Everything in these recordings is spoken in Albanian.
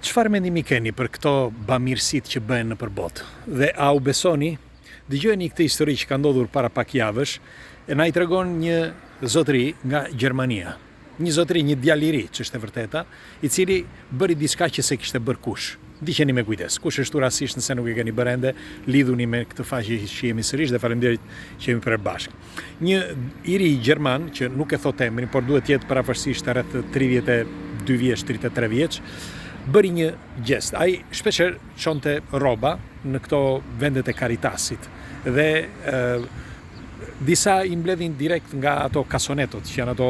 Çfarë mendimi keni për këto bamirësit që bëhen nëpër botë? Dhe a u besoni? Dëgjojeni këtë histori që ka ndodhur para pak javësh, e na I tregon një zotëri nga Gjermania. Një zotëri, një djalë I ri, ç'është e vërteta, I cili bëri diçka që se kishte bërë kush. Ndiqeni me kujdes. Kush është rastësisht nëse nuk e keni bërë ende, lidhuni me këtë faqe që jemi sërish dhe faleminderit që jemi përbashkë. Një I ri gjerman që nuk e thot emrin, por duhet të jetë paravarësisht rreth 32 vjeç, 33 vjeç, bëri një gjest. Ai shpeshherë çonte rroba në këto vendet e Caritasit dhe disa I mbledhin direkt nga ato kasonetot, që janë ato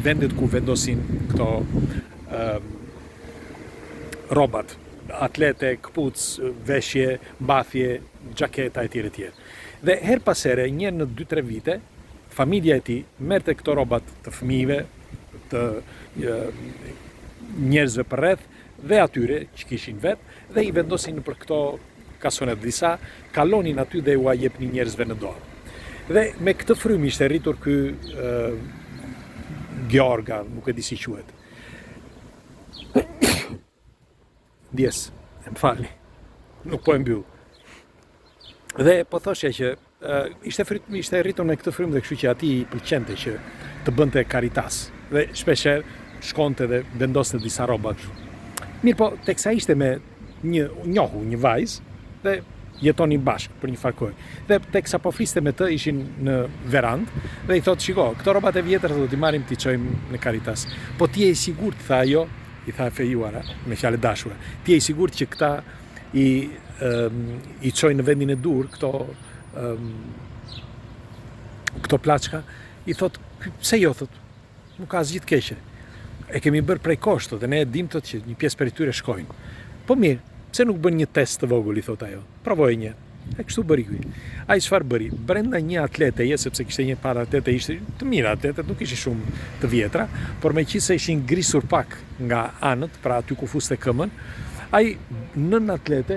vendet ku vendosin këto rrobat, atlete, këpuc, veshje, mbathje, xhaketa e tjerë e tjerë. Dhe her pas here, një në 2-3 vite, familja e tij merrte këto rrobat të fëmijëve, të njerëzve përreth dhe atyre që kishin vetë dhe I vendosin për këto kasonet. Disa kalonin aty dhe u jepnin njerëzve në dorë. Dhe me këtë frymë ishte rritur ky Gheorgha, nuk e di si quhet. Dies, më falni, nuk po e mbyll. Dhe po thoshja që ishte rritur me këtë frymë dhe kështu që atij I pëlqente që të bënte Caritas dhe shpeshherë shkonte dhe vendoste disa rroba kështu. Mirë po, teksa ishte me një vajzë dhe jetonin bashkë për një farë kohë. Dhe teksa po fliste me të ishin në verandë dhe I thotë, shiko, këto rrobat e vjetra do t'i marrim t'i çojmë në Caritas. Po ti je I sigurt, tha ajo, I tha fejuara, me fjalë dashura. Ti je I sigurt që këta I çojnë në vendin e dur këto plaçka? I thot, pse jo, thot, nuk ka asgjë të keqe. E kemi bërë prej koshtot dhe ne e dim që një pjesë prej tyre shkojnë. Po mirë, pse nuk bën një test të vogël, I thot ajo. Provoj një. E kështu bëri ky. Ai çfarë bëri? Brenda një atleteje, sepse kishte një para atlete, ishte të mirë atletet, nuk ishin shumë të vjetra, por meqenëse ishin grisur pak nga anët, pra aty ku fuste këmën, ai nën atlete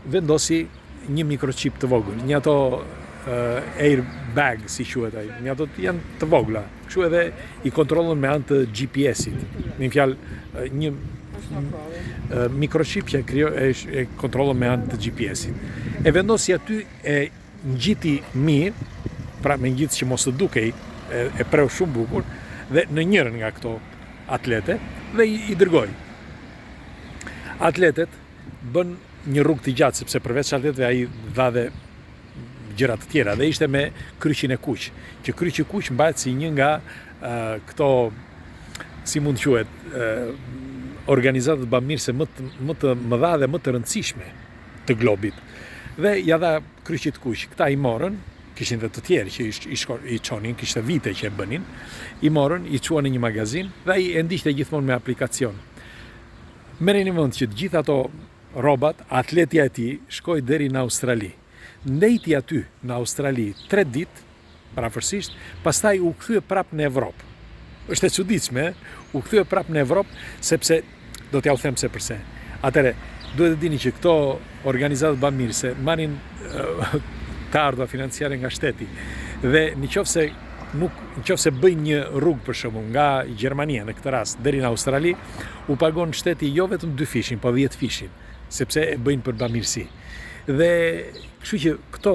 vendosi një mikrochip të vogël, një ato airbag, si quhet ai, një ato janë të vogla. Kështu edhe I kontrollon me anë të GPS-it. Në fjalë një mikrochip që e kontrollon me anë të GPS-it. E vendosi aty, e ngjiti mirë, pra me ngjitës që mos të dukej, e preu shumë bukur, dhe në njërin nga këto atlete, dhe I dërgoi. Atletet bën një rrugë të gjatë, sepse përveç atletëve ai dha dhe gjëra të tjera, dhe ishte me kryqin e kuq, që kryqi kuq mbahet si një nga këto, si mund quhet, organizatat bamirëse më të mëdha dhe më të rëndësishme të globit. Dhe ja dha kryqit kuq. Këta I morën, kishin dhe të tjerë që I çonin, kishte vite që e bënin, I morën, I çuan në një magazin dhe ai e ndiqte gjithmonë me aplikacion. Merreni mend që të gjithë ato rrobat, atletja e tij shkoi deri në Australi. Ndejti aty në Australi 3 ditë, parafërsisht, pastaj u kthye prapë në Evropë. Është e çuditshme, u kthye prapë në Evropë, sepse do t'ja u them se përse. Atëre, duhet të dini që këto organizatat bamirëse marrin të ardha financiare nga shteti dhe nëse bëjnë një rrugë për shembull nga Gjermania në këtë rast deri në Australi, u pagon shteti jo vetëm 2 fishin, po 10 fishin, sepse e bëjnë për bamirësi. Dhe kështu që këto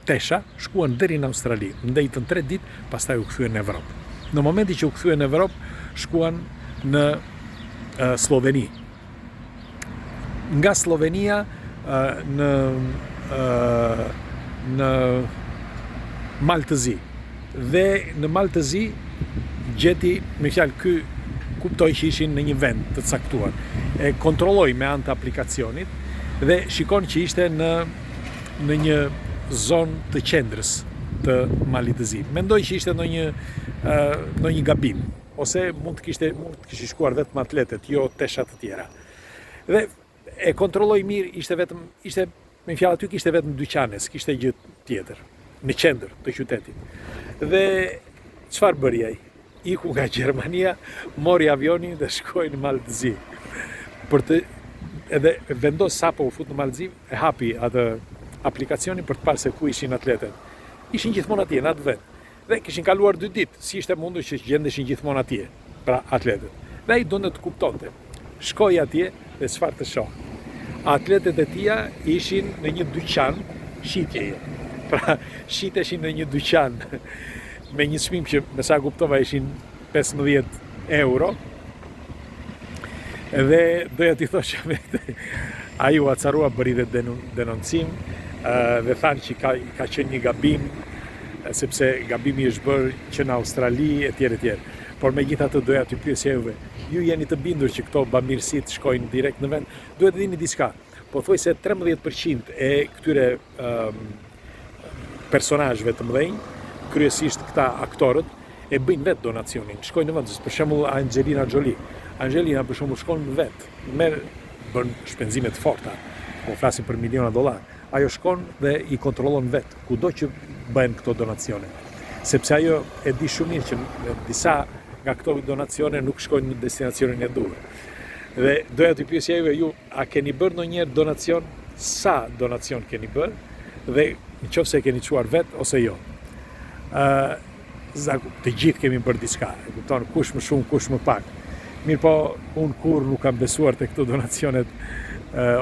tesha shkuan deri në Australi, ndejtën 3 ditë, pastaj u kthyen në Evropë. Në momentin që u kthyen në Evropë, shkuan në Sloveni. Nga Slovenia në Maltëzi. Dhe në Maltëzi gjeti, me fjalë, ky kuptoi që ishin në një vend të caktuar. E kontrolloi me anë të aplikacionit dhe shikon që ishte në një zonë të qendrës të Maltëzi. Mendoi që ishte në një gabim, ose mund të kishte shkuar vetëm atletet, jo tesha të tjera. Dhe e kontrolloi mirë, ishte me fjalë aty kishte vetëm dyqane, s'kishte gjë tjetër në qendër të qytetit. Dhe çfarë bëri ai? Iku nga Gjermania, mori avionin dhe shkoi në Maltëzi. Edhe vendos sapo u fut në Maltëzi, e hapi atë aplikacionin për të parë se ku ishin atletet. Ishin gjithmonë atje në atë vend. Dhe kishin kaluar 2 ditë, si ishte mundur që gjendeshin gjithmonë atje, pra atletet. Dhe ai donte të kuptonte. Shkoj atje dhe çfarë të shoh. Atletet e tia ishin në një dyqan shitjeje. Pra, shiteshin në një dyqan me një çmim që me sa kuptova ishin 15 euro. Dhe doja t'i thosh që ai u acarua, bëri dhe denoncim dhe thanë që ka qenë një gabim, sepse gabimi është bërë që në Australi etj. Por megjithatë doja t'ju pyesja juve, ju jeni të bindur që këto bamirësit shkojnë direkt në vend? Duhet të dini diçka. Pothuajse 13% e këtyre personazhëve të mëdhenj, kryesisht këta aktorët, e bëjnë vetë donacionin, shkojnë në vend. Për shembull Angelina Jolie. Angelina për shembull shkon vetë, bën shpenzime të forta, po flasim për miliona dollar. Ajo shkon dhe i kontrollon vetë, kudo që bëhen këto donacione. Sepse ajo e di shumë mirë që disa nga këto donacione nuk shkojnë në destinacionin e duhur. Dhe doja t'ju pyesja ju, a keni bërë ndonjëherë donacion? Sa donacion keni bërë? Dhe nëse keni çuar vetë ose jo? Të gjithë kemi bërë diçka, e kupton, kush më shumë, kush më pak. Mirë po, unë kur nuk kam besuar të këto donacionet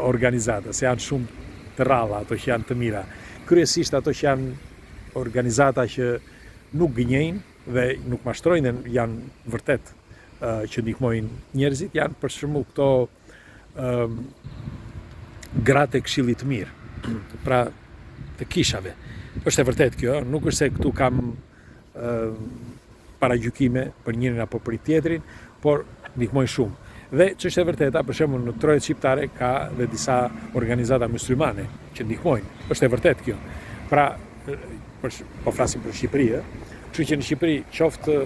organizata, se janë shumë të ralla, ato që janë të mira. Kryesisht ato që janë organizata që nuk gënjejnë dhe nuk mashtrojnë, janë vërtet që ndihmojnë njerëzit, janë për shembull këto gratë e këshillit të mirë, pra të kishave. Është e vërtet kjo, nuk është se këtu kam paragjykime për njërin apo për tjetrin, por ndihmojnë shumë. Dhe që është e vërteta, për shembull në Trojet shqiptare ka dhe disa organizata muslimane që ndihmojnë. Është e vërtet kjo. Pra, po flasim për Shqipëri, kështu që në Shqipëri qoftë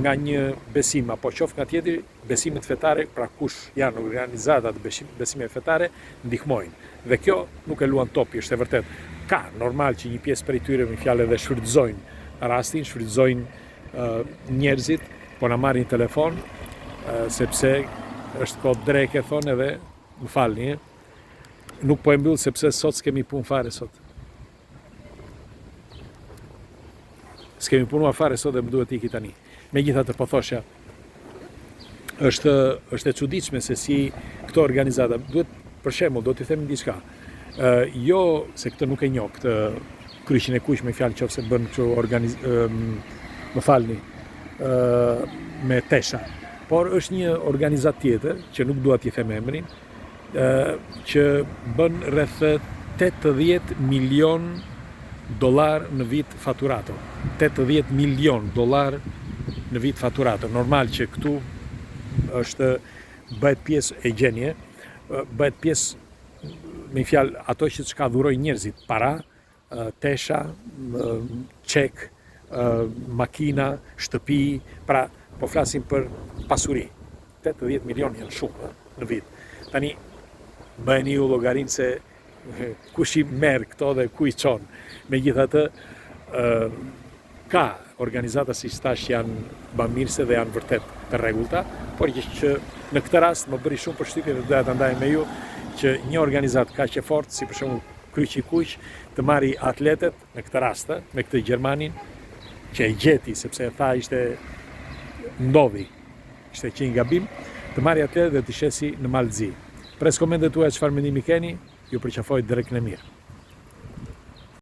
nga një besim apo qoftë nga tjetri, besimet fetare, pra kush janë organizatat besimeve fetare, ndihmojnë. Dhe kjo nuk e luan topi, është e vërtet. Ka normal që një pjesë prej tyre me fjalë dhe shfrytëzojnë rastin, shfrytëzojnë njerëzit, po na marrin telefon, sepse është kohë dreke, thonë, edhe më falni, nuk po e mbyll sepse sot s'kemi punë fare sot. S'kemi punuar fare sot dhe më duhet iki tani. Megjithatë po thosha, është e çuditshme se si këto organizata duhet, për shembull, do t'i them diçka. Jo se këtë nuk e njoh, këtë kryqin e kuq me fjalë qofse bën kështu më falni, me tesha. Por është një organizat tjetër, që nuk dua t'i them emrin, që bën rreth 80 milion dollar në vit faturato. 80 milion dollar në vit faturato. Normal që këtu bëhet pjesë e gjenje, bëhet pjesë me fjalë ato që çka dhurojnë njerëzit, para, tesha, çek, makina, shtëpi, pra po flasim për pasuri. 80 milion janë shumë në vit. Tani bëheni ju llogarinë se kush i merr këto dhe ku i çon. Megjithatë, ka organizata si thash janë bamirëse dhe janë vërtet të rregullta, por që në këtë rast më bëri shumë përshtypje dhe doja ta ndaj me ju që një organizatë kaq e fortë si për shembull Kryqi i Kuq të marri atletet në këtë rast, me këtë Gjermanin që e gjeti sepse e tha ndodhi, ishte që një gabim, të marri atletet dhe të shesi në Malzi. Pres komendet tuaja çfarë mendimi keni, ju përqafoj drejt në mirë.